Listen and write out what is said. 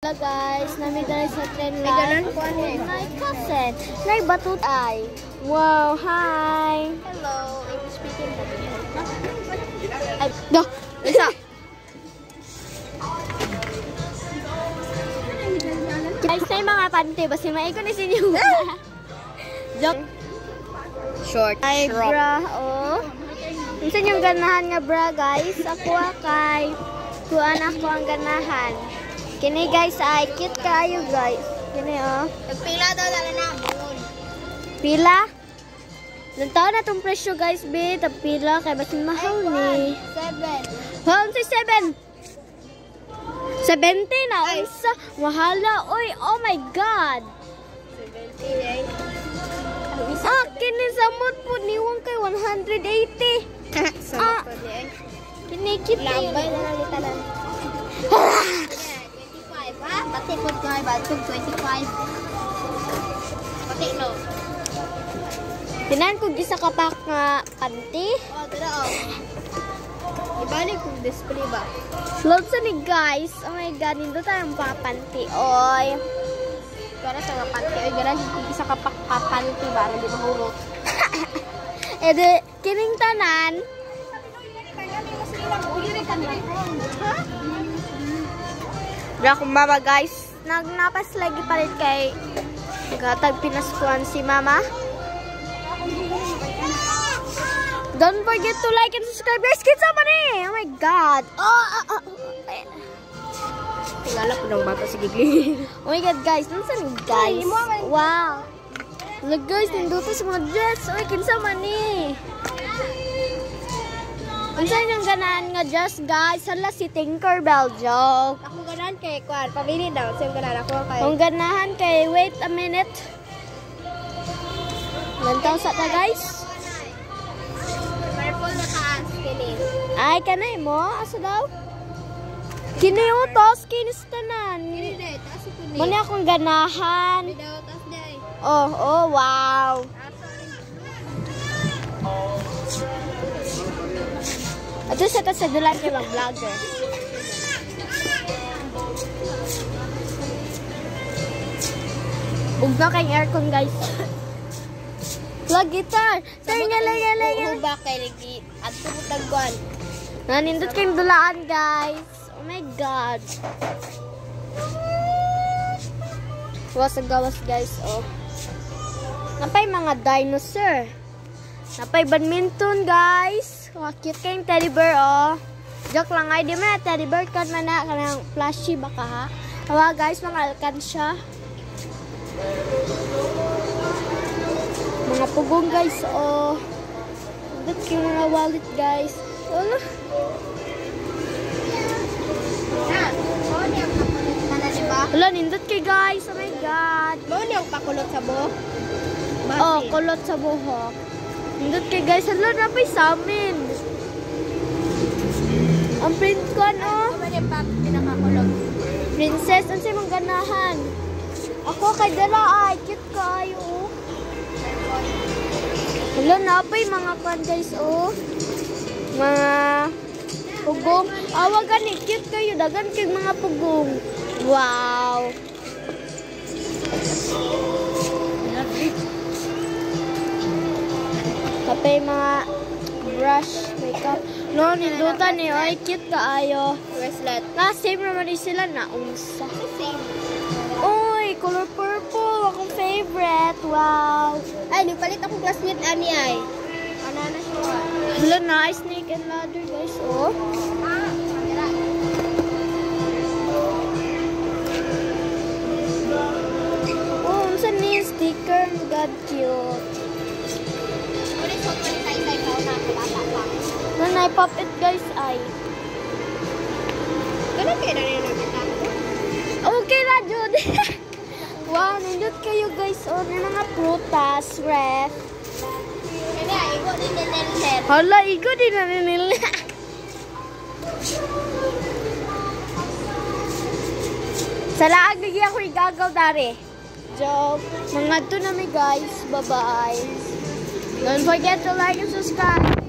Hello guys, nami guys sa trend live. My cousin, nay batut ay. Wow, hi. Hello, English speaking. Ay, do. Isa. Guys, nay mga pante basi maiko ni sinyo. Joke. Short, Ay, bra, oh. Unsa yung ganahan nga bra, guys? Ako kay kuan ako ang ganahan. Kini guys ay cute kayo guys. Kini oh. Nagpila daw lala na. Pila? Lantaw na tong presyo guys, be. Pila kay basin mahal ni. 7. Wow, si 7. 70 na unsa? Mahala. Oy, oh my god. 70 eh. Ah, kini samot po niwang kay 180. Samot po eh. Kini cute kayo. Labay na lang italan. Ha? Pati po ko ay batog 25. Pati no. Tinan ko gisa ka pak nga panty. Oh, tira oh. Ibalik kung display ba? Love sa ni guys. Oh my god, nindot tayong papanty. Oy. Para sa mga panty. Oy, gara gisa ka pak papanty ba di mahulog. Ede kining tanan. Ha? Bra kung mama guys, nagnapas lagi palit kay gatag pinaskuhan si mama. Don't forget to like and subscribe guys. Kids naman eh. Oh my god. Tingala ko ng bata si Gigli. Oh my god guys, nunsan guys? Wow. Look guys, nandito sa mga dress. Oy, kinsa man eh. Unsa yung ganahan nga dress guys? Hala si Tinkerbell joke. Ako ganahan kay Kwan. Pamili daw. Siyang ganahan ako kay... Ang ganahan kay, wait a minute. Lantaw sa ta guys. Purple na taas. Kini. Ay, kanay mo? Asa daw? Kini utos, kinis tanan. Kini day. Taas ito ni. Muna akong ganahan. Kini daw. Taas day. Oh, wow. Ito sa dulan kay mga vlogger. Ugma kay aircon guys. Plug guitar. Say nga. Ba kay lagi at tumutagwan. Nanindot kayong dulaan guys. Oh my god. Was gawas guys, oh. Napay mga dinosaur. Napay badminton guys. Oh, cute kayong teddy bear, oh. Joke lang ay, di man na teddy bear kan man na kanang flashy baka ha. Hawa guys, mga alkansya. Mga pugong guys, oh. Nindot kayong mga wallet guys. Oh. Wala, nindot kay guys. Oh my god. Mo ni ang pakulot sa buhok. Oh, kulot sa buhok. Nindot kay guys. Hala, napay sa amin. Ang print ko, ano? Ano yung pinakakulot? Princess, ang sa'yo mong ganahan. Ako kay dala ay. Cute kayo, oh. Hala, napay mga kan guys, oh. Mga pugong. Awag gani, cute kayo. Dagan kay mga pugong. Wow. Kapay mga brush, makeup. No, nindutan eh. Ay, cute kaayo. Bracelet. Same naman din sila na unsa. Same. Uy, color purple. Akong favorite. Wow. Ay, nagpalit akong classmate ani ay. Ano na siya? Wala na, snake and ladder guys. Oh. Kamera. Oh, unsa ni sticker? God, cute. Uli so ko sa isay ka na bata pa. Nanay, pop it guys ay. Ganun kaya na rin nakita ko. Okay na, Jude. Wow, nindot kayo guys. Oh, may mga prutas, ref. Kaya igo din din din. Hala, igo din na nila. Sa laag lagi ako igagaw dari. Joke. Mga to na mi guys. Bye-bye. Don't forget to like and subscribe.